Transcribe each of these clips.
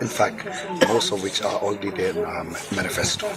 In fact, most of which are already there in our manifesto.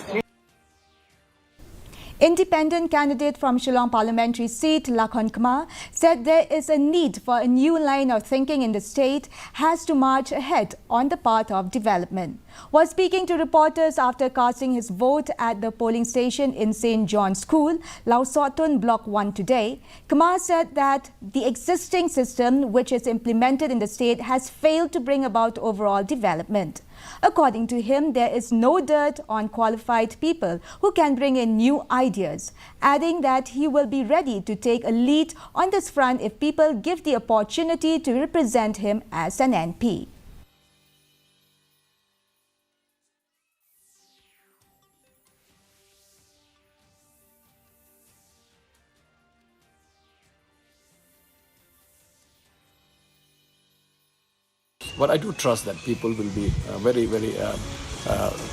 Independent candidate from Shillong parliamentary seat, Lakhon said there is a need for a new line of thinking in the state has to march ahead on the path of development. While speaking to reporters after casting his vote at the polling station in St. John's School, Lakhon Block 1 today, Kumar said that the existing system which is implemented in the state has failed to bring about overall development. According to him, there is no dirt on qualified people who can bring in new ideas, adding that he will be ready to take a lead on this front if people give the opportunity to represent him as an MP. But I do trust that people will be very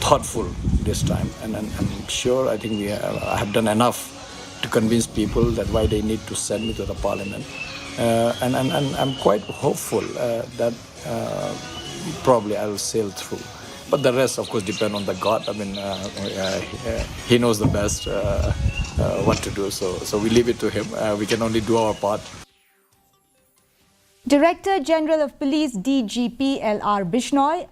thoughtful this time, and I'm sure I think I have done enough to convince people that why they need to send me to the parliament, and I'm quite hopeful that probably I will sail through. But the rest, of course, depend on the God. I mean, He knows the best what to do. So we leave it to Him. We can only do our part. Director General of Police DGP L.R. Bishnoi